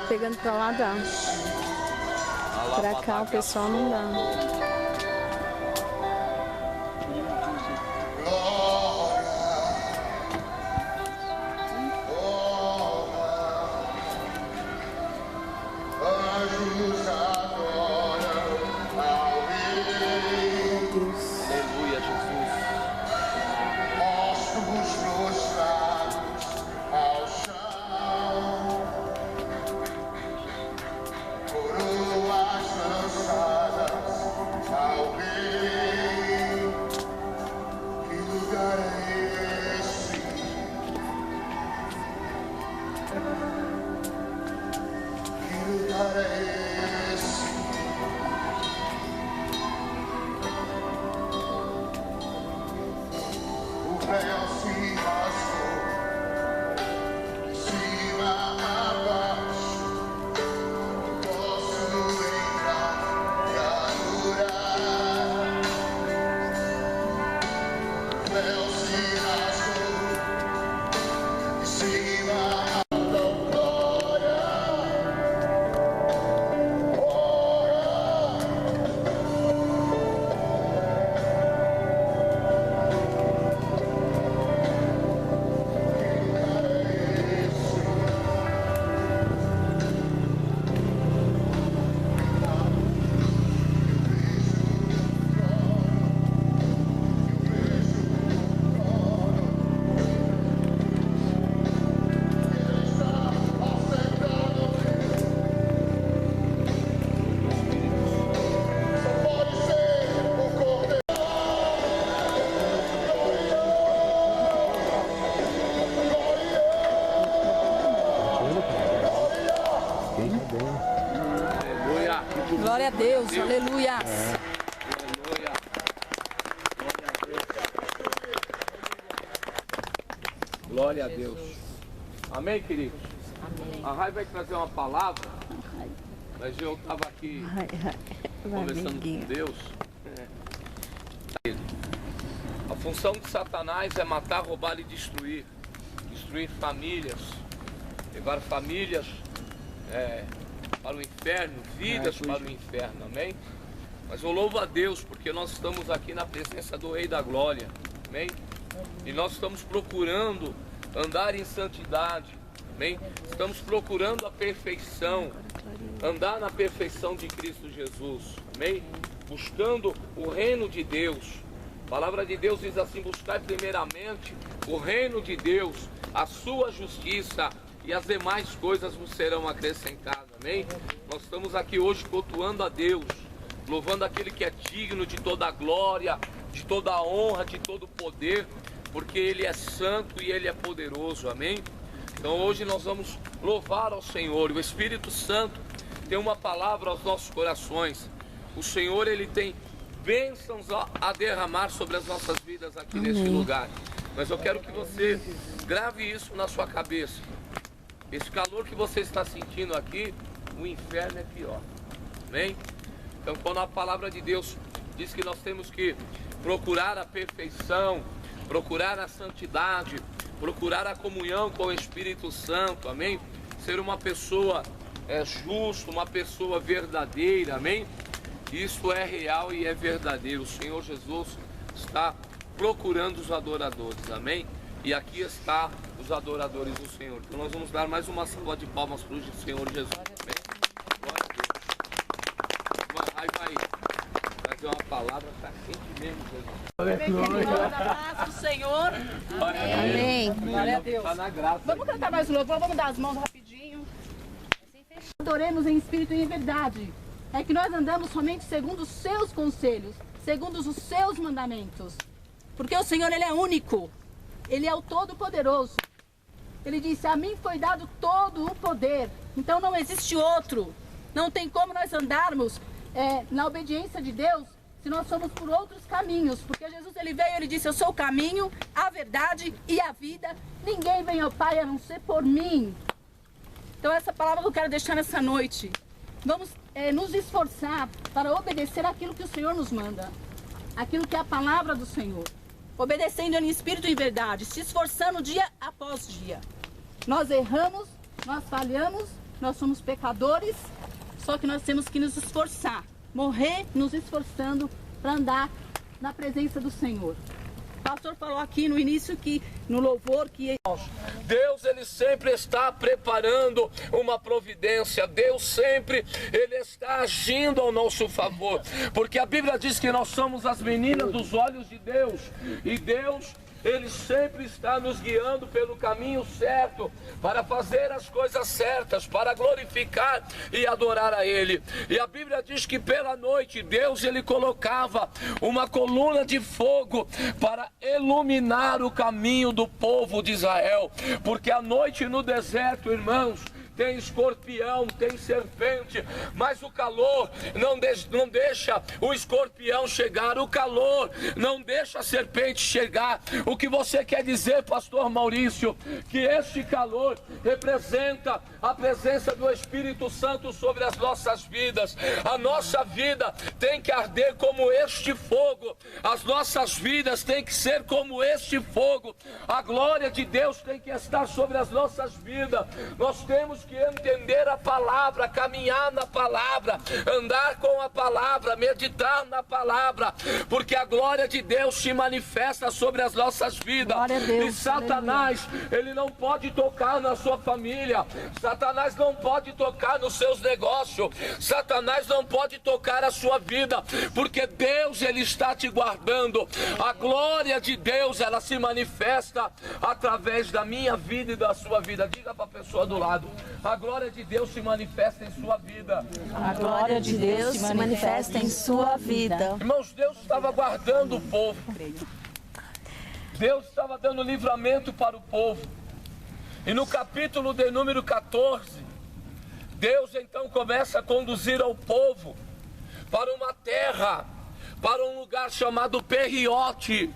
Pegando pra lá dá. Pra cá o pessoal não dá. Aleluia, Jesus. Ossos prostrados ao chão, coroas lançadas ao rei. Que lugar é esse? Que lugar é esse? O véu se rasgou, de cima a baixo. Posso entrar e adorar. O véu se rasgou, de cima a glória. Aleluia. Glória a Deus, aleluia. Aleluia. Glória a Deus. Amém, queridos? Amém. A Rai vai trazer uma palavra, mas eu estava aqui conversando com Deus. A função de Satanás é matar, roubar e destruir. Destruir famílias, levar famílias para o inferno, vidas para o inferno, amém? Mas eu louvo a Deus porque nós estamos aqui na presença do Rei da Glória, amém? E nós estamos procurando andar em santidade, amém? Estamos procurando a perfeição, andar na perfeição de Cristo Jesus, amém? Buscando o reino de Deus. A palavra de Deus diz assim: buscar primeiramente o reino de Deus, a sua justiça, e as demais coisas nos serão acrescentadas, amém? Nós estamos aqui hoje cultuando a Deus, louvando aquele que é digno de toda a glória, de toda a honra, de todo o poder, porque Ele é santo e Ele é poderoso, amém? Então hoje nós vamos louvar ao Senhor. O Espírito Santo tem uma palavra aos nossos corações. O Senhor, Ele tem bênçãos a derramar sobre as nossas vidas aqui nesse lugar. Mas eu quero que você grave isso na sua cabeça. Esse calor que você está sentindo aqui, o inferno é pior, amém? Então quando a palavra de Deus diz que nós temos que procurar a perfeição, procurar a santidade, procurar a comunhão com o Espírito Santo, amém? Ser uma pessoa justa, uma pessoa verdadeira, amém? Isso é real e é verdadeiro. O Senhor Jesus está procurando os adoradores, amém? E aqui está os adoradores do Senhor. Então nós vamos dar mais uma salva de palmas para o Senhor Jesus, amém? Glória a Deus. Uma raiva aí. Trazer uma palavra para quente mesmo, Jesus. Paz do Senhor. Amém. Glória a Deus. Está na graça. Vamos cantar mais um louvor, vamos dar as mãos rapidinho. Adoremos em espírito e em verdade. É que nós andamos somente segundo os seus conselhos, segundo os seus mandamentos. Porque o Senhor, Ele é único. Ele é o Todo-Poderoso. Ele disse: a mim foi dado todo o poder. Então não existe outro. Não tem como nós andarmos na obediência de Deus se nós somos por outros caminhos. Porque Jesus, Ele veio, Ele disse: eu sou o caminho, a verdade e a vida. Ninguém vem ao Pai a não ser por mim. Então essa palavra que eu quero deixar nessa noite. Vamos nos esforçar para obedecer aquilo que o Senhor nos manda. Aquilo que é a palavra do Senhor. Obedecendo em espírito e em verdade. Se esforçando dia após dia. Nós erramos, nós falhamos, nós somos pecadores, só que nós temos que nos esforçar, morrer nos esforçando para andar na presença do Senhor. O pastor falou aqui no início, que no louvor, que Deus, ele sempre está preparando uma providência. Deus sempre, ele está agindo ao nosso favor. Porque a Bíblia diz que nós somos as meninas dos olhos de Deus. E Deus, ele sempre está nos guiando pelo caminho certo, para fazer as coisas certas, para glorificar e adorar a Ele. E a Bíblia diz que pela noite Deus, ele colocava uma coluna de fogo para iluminar o caminho do povo de Israel. Porque à noite no deserto, irmãos, tem escorpião, tem serpente, mas o calor não deixa o escorpião chegar, o calor não deixa a serpente chegar. O que você quer dizer, pastor Maurício? Que este calor representa a presença do Espírito Santo sobre as nossas vidas. A nossa vida tem que arder como este fogo, as nossas vidas têm que ser como este fogo, a glória de Deus tem que estar sobre as nossas vidas. Nós temos que entender a palavra, caminhar na palavra, andar com a palavra, meditar na palavra, porque a glória de Deus se manifesta sobre as nossas vidas. E Satanás, ele não pode tocar na sua família, Satanás não pode tocar nos seus negócios, Satanás não pode tocar a sua vida, porque Deus, ele está te guardando. A glória de Deus, ela se manifesta através da minha vida e da sua vida. Diga para a pessoa do lado: a glória de Deus se manifesta em sua vida. A glória de Deus se manifesta em sua vida. Irmãos, Deus estava guardando o povo. Deus estava dando livramento para o povo. E no capítulo de número 14, Deus então começa a conduzir ao povo para uma terra, para um lugar chamado Periote,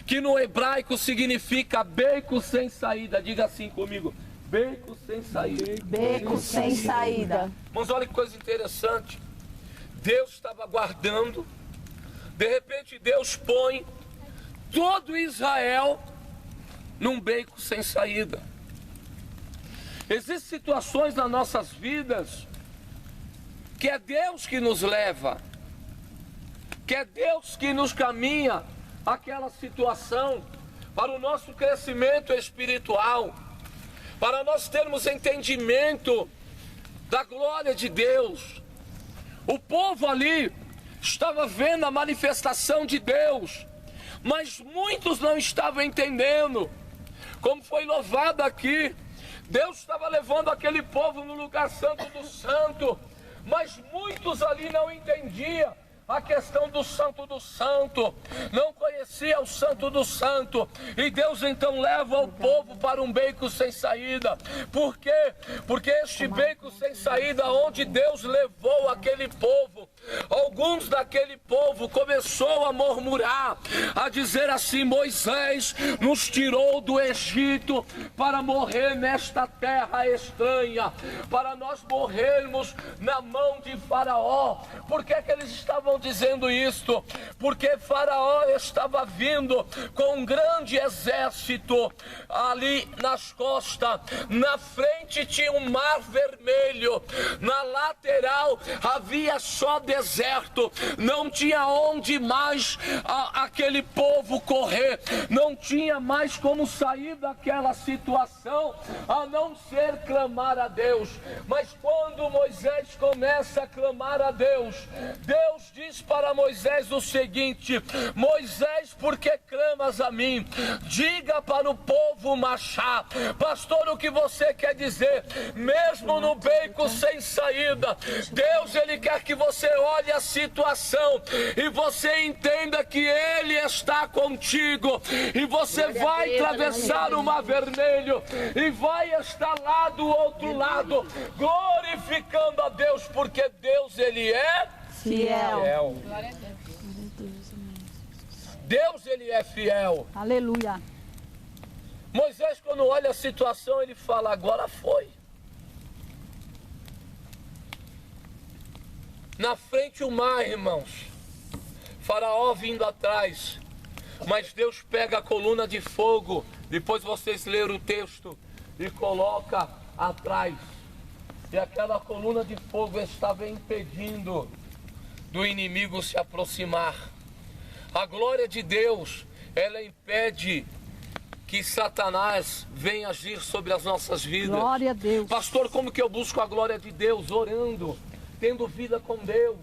que no hebraico significa beco sem saída. Diga assim comigo: beco sem saída. Beco sem saída. Mas olha que coisa interessante. Deus estava guardando. De repente Deus põe todo Israel num beco sem saída. Existem situações nas nossas vidas que é Deus que nos leva, que é Deus que nos caminha àquela situação para o nosso crescimento espiritual, para nós termos entendimento da glória de Deus. O povo ali estava vendo a manifestação de Deus, mas muitos não estavam entendendo. Como foi louvado aqui, Deus estava levando aquele povo no lugar santo do santo, mas muitos ali não entendiam a questão do santo do santo, não conhecia o santo do santo. E Deus então leva o povo para um beco sem saída. Por quê? Porque este beco sem saída, onde Deus levou aquele povo, alguns daquele povo começou a murmurar, a dizer assim: Moisés nos tirou do Egito para morrer nesta terra estranha, para nós morrermos na mão de Faraó. Por que eles estavam dizendo isto? Porque Faraó estava vindo com um grande exército ali nas costas. Na frente tinha um mar vermelho, na lateral havia só deserto, não tinha onde mais aquele povo correr, não tinha mais como sair daquela situação a não ser clamar a Deus. Mas quando Moisés começa a clamar a Deus, Deus diz para Moisés o seguinte: Moisés, por que clamas a mim? Diga para o povo marchar. Pastor, o que você quer dizer? Mesmo no beco sem saída, Deus, ele quer que você olhe a situação e você entenda que ele está contigo, e você vai atravessar o mar vermelho e vai estar lá do outro lado glorificando a Deus, porque Deus, ele é fiel. Deus, ele é fiel. Aleluia. Moisés, quando olha a situação, ele fala: agora foi. Na frente o mar, irmãos, Faraó vindo atrás, mas Deus pega a coluna de fogo, depois vocês leram o texto, e coloca atrás. e aquela coluna de fogo estava impedindo do inimigo se aproximar. A glória de Deus, ela impede que Satanás venha agir sobre as nossas vidas. Glória a Deus. Pastor, como que eu busco a glória de Deus? Orando, tendo vida com Deus,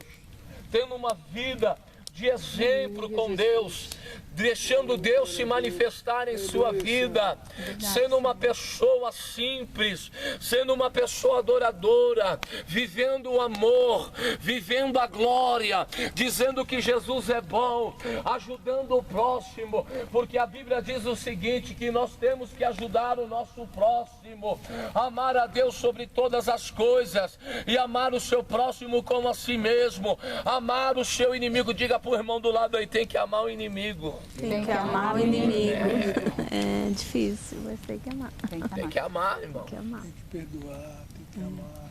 tendo uma vida de exemplo com Deus, deixando Deus se manifestar em sua vida, sendo uma pessoa simples, sendo uma pessoa adoradora, vivendo o amor, vivendo a glória, dizendo que Jesus é bom, ajudando o próximo, porque a Bíblia diz o seguinte, que nós temos que ajudar o nosso próximo, amar a Deus sobre todas as coisas e amar o seu próximo como a si mesmo, amar o seu inimigo. Diga para o irmão do lado aí, tem que amar o inimigo. Tem que amar o inimigo. É difícil, mas tem que amar. Tem que amar, irmão. Tem que amar. Tem que perdoar, tem que amar.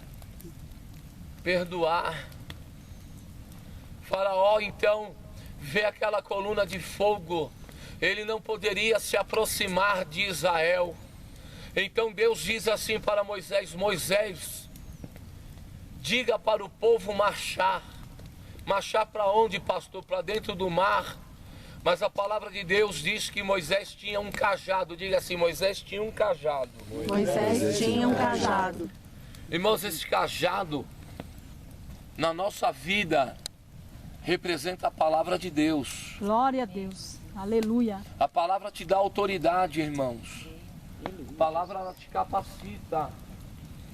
Perdoar. Faraó então vê aquela coluna de fogo, ele não poderia se aproximar de Israel. Então Deus diz assim para Moisés: Moisés, diga para o povo marchar. Marchar para onde, pastor? Para dentro do mar. Mas a palavra de Deus diz que Moisés tinha um cajado. Diga assim, Moisés tinha um cajado. Moisés tinha um cajado. Irmãos, esse cajado na nossa vida representa a palavra de Deus. Glória a Deus. Aleluia. A palavra te dá autoridade, irmãos. A palavra ela te capacita.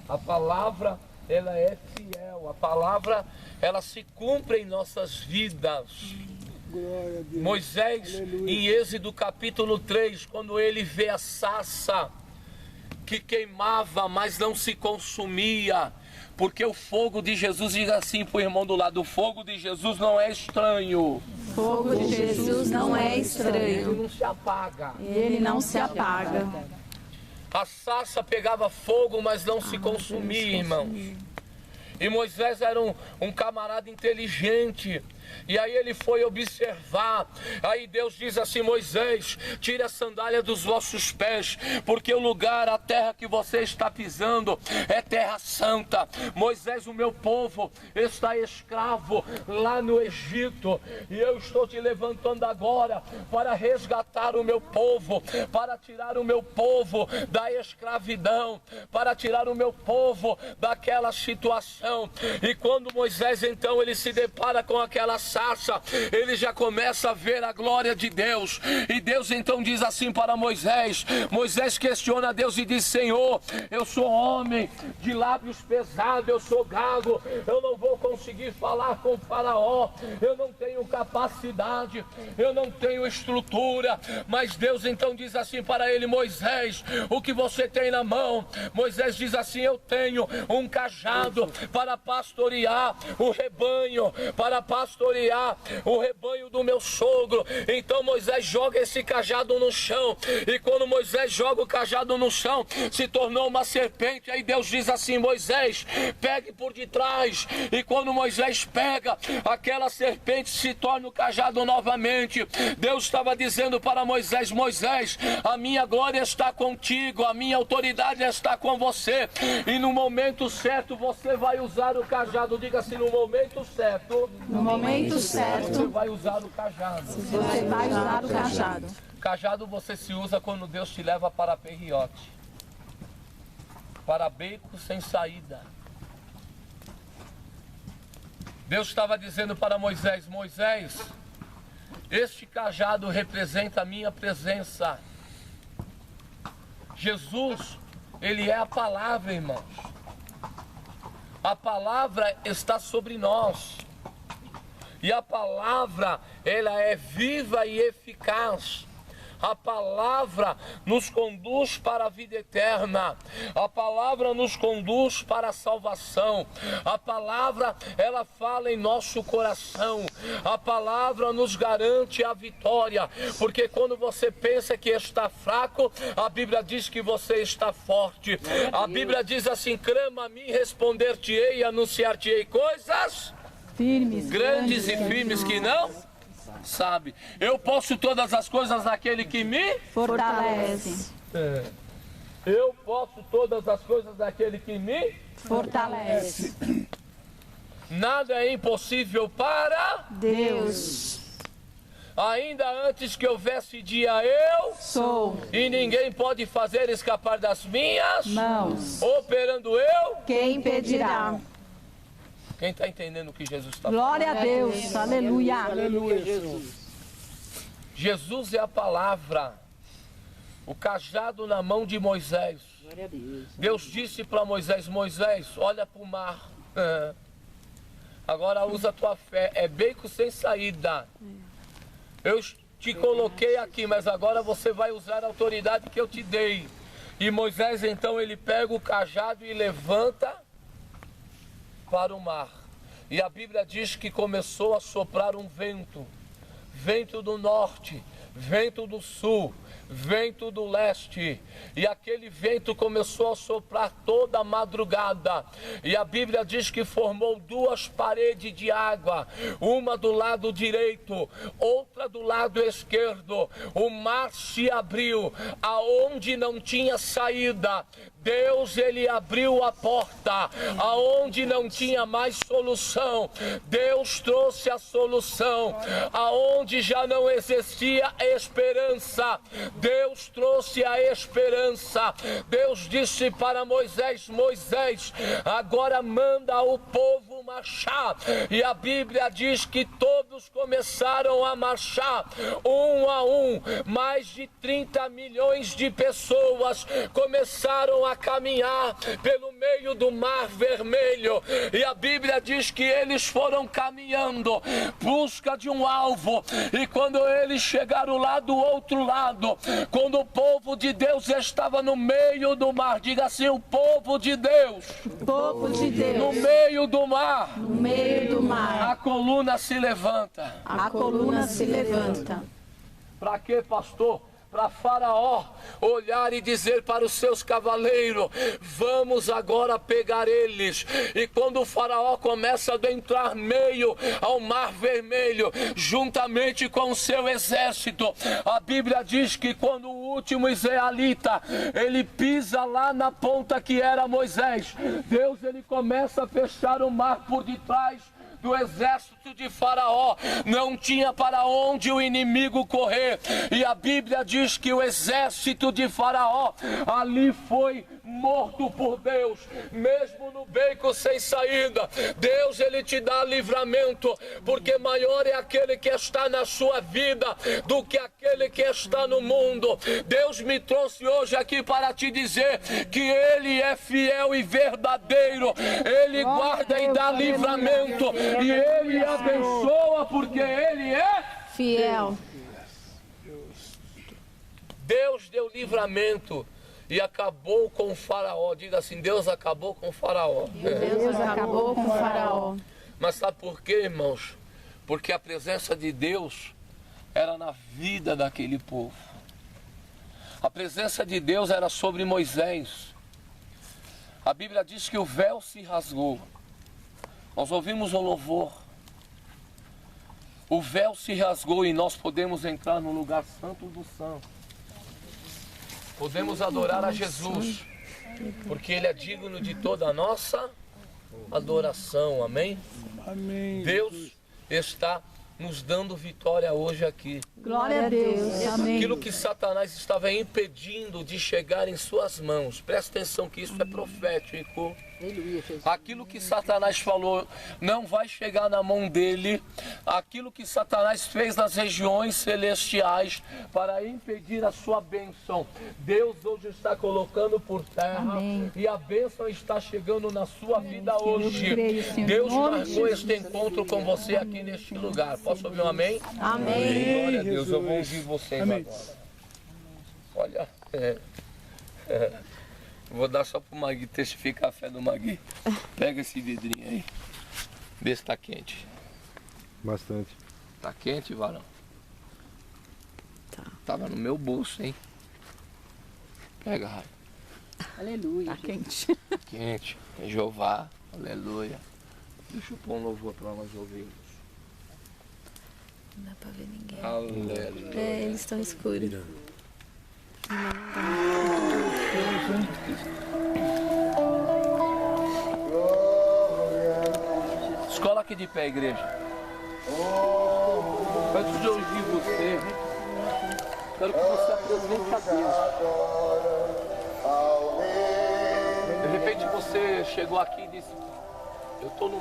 A palavra ela é fiel. A palavra ela se cumpre em nossas vidas. Glória a Deus. Moisés, Aleluia. em Êxodo capítulo 3, quando ele vê a sarça que queimava, mas não se consumia, porque o fogo de Jesus, diga assim para o irmão do lado, o fogo de Jesus não é estranho. O fogo de Jesus não é Ele estranho. não se apaga. Ele não se apaga. A sarça pegava fogo, mas não se consumia, irmãos. E Moisés era um camarada inteligente. E aí ele foi observar. Aí Deus diz assim: Moisés, tire a sandália dos vossos pés, porque o lugar, a terra que você está pisando é terra santa. Moisés, o meu povo está escravo lá no Egito, e eu estou te levantando agora para resgatar o meu povo, para tirar o meu povo da escravidão, para tirar o meu povo daquela situação. E quando Moisés então ele se depara com aquela sarça, ele já começa a ver a glória de Deus. E Deus então diz assim para Moisés. Moisés questiona a Deus e diz: Senhor, eu sou homem de lábios pesados, eu sou gago, eu não vou conseguir falar com o Faraó, eu não tenho capacidade, eu não tenho estrutura. Mas Deus então diz assim para ele: Moisés, o que você tem na mão? Moisés diz assim: eu tenho um cajado para pastorear o rebanho, para pastorear o rebanho do meu sogro. Então Moisés joga esse cajado no chão, e quando Moisés joga o cajado no chão, se tornou uma serpente. Aí Deus diz assim: Moisés, pegue por detrás. E quando Moisés pega, aquela serpente se torna o cajado novamente. Deus estava dizendo para Moisés: Moisés, a minha glória está contigo, a minha autoridade está com você, e no momento certo você vai usar o cajado. Diga assim: no momento certo, No momento certo, você vai usar o cajado. Você vai usar o cajado. Cajado você se usa quando Deus te leva para perriote, para beco sem saída. Deus estava dizendo para Moisés: Moisés, este cajado representa a minha presença. Jesus, ele é a palavra, irmãos. A palavra está sobre nós. E a palavra, ela é viva e eficaz. A palavra nos conduz para a vida eterna. A palavra nos conduz para a salvação. A palavra, ela fala em nosso coração. A palavra nos garante a vitória. Porque quando você pensa que está fraco, a Bíblia diz que você está forte. A Bíblia diz assim: clama a mim, responder-te-ei e anunciar-te-ei coisas Firmes. grandes e firmes que não sabe. Eu posso todas as coisas naquele que me... Fortalece. Eu posso todas as coisas naquele que me fortalece. Nada é impossível para Deus. ainda antes que houvesse dia eu Sou e ninguém pode fazer escapar das minhas mãos. operando eu. Quem impedirá? Quem está entendendo o que Jesus está falando? Glória a Deus. Aleluia. Aleluia, Jesus. Jesus é a palavra, o cajado na mão de Moisés. Deus disse para Moisés: Moisés, olha para o mar. Agora usa a tua fé, é beco sem saída. Eu te coloquei aqui, mas agora você vai usar a autoridade que eu te dei. E Moisés então ele pega o cajado e levanta para o mar. E a Bíblia diz que começou a soprar um vento. Vento do norte, vento do sul, vento do leste, e aquele vento começou a soprar toda a madrugada, e a Bíblia diz que formou duas paredes de água, uma do lado direito, outra do lado esquerdo. O mar se abriu, aonde não tinha saída, Deus ele abriu a porta, aonde não tinha mais solução, Deus trouxe a solução, aonde já não existia esperança, Deus trouxe a esperança. Deus disse para Moisés: Moisés, agora manda o povo marchar. E a Bíblia diz que todos começaram a marchar, um a um. Mais de 30 milhões de pessoas começaram a caminhar pelo meio do Mar Vermelho. E a Bíblia diz que eles foram caminhando, busca de um alvo. E quando eles chegaram lá do outro lado, quando o povo de Deus estava no meio do mar, diga assim: o povo de Deus, Povo de Deus. no meio do mar, No meio do mar. a coluna se levanta. A coluna se levanta. Para quê, pastor? Para Faraó olhar e dizer para os seus cavaleiros: vamos agora pegar eles. E quando o Faraó começa a adentrar meio ao Mar Vermelho, juntamente com o seu exército, a Bíblia diz que quando o último israelita ele pisa lá na ponta que era Moisés, Deus ele começa a fechar o mar por detrás do exército de Faraó. Não tinha para onde o inimigo correr. E a Bíblia diz que o exército de Faraó ali foi morto por Deus, mesmo no beco sem saída. Deus ele te dá livramento, porque maior é aquele que está na sua vida do que aquele que está no mundo. Deus me trouxe hoje aqui para te dizer que ele é fiel e verdadeiro. Ele guarda e dá livramento, e ele abençoa, porque ele é Fiel. Deus deu livramento e acabou com o Faraó. Diga assim: Deus acabou com o Faraó. Deus acabou com o Faraó. Mas sabe por quê, irmãos? Porque a presença de Deus era na vida daquele povo. A presença de Deus era sobre Moisés. A Bíblia diz que o véu se rasgou. Nós ouvimos o louvor. O véu se rasgou e nós podemos entrar no lugar santo do santo. Podemos adorar a Jesus, porque Ele é digno de toda a nossa adoração, amém? Amém. Deus está nos dando vitória hoje aqui. Glória a Deus. Amém. Aquilo que Satanás estava impedindo de chegar em suas mãos, presta atenção que isso é profético. Aquilo que Satanás falou não vai chegar na mão dele. Aquilo que Satanás fez nas regiões celestiais para impedir a sua bênção, Deus hoje está colocando por terra. Amém. E a bênção está chegando na sua vida Senhor, hoje. eu creio, Senhor. Deus Em nome de marcou Jesus. este encontro com você aqui neste lugar. Posso ouvir um amém? Amém. Glória a Deus, eu vou ouvir vocês Amém. agora. Olha, vou dar só pro Magui testificar a fé do Magui. Pega esse vidrinho aí. Vê se tá quente. Bastante. Tá quente, varão? Tá. Tava no meu bolso, hein? Pega, Raio. Aleluia. Tá quente. Quente. É Jeová. Aleluia. Deixa eu pôr um louvor para nós ouvirmos. Não dá pra ver ninguém. Aleluia. É, eles estão escuros. Coloque de pé, igreja. Antes de eu ouvir você, quero que você apresente a Deus. De repente você chegou aqui e disse: eu estou num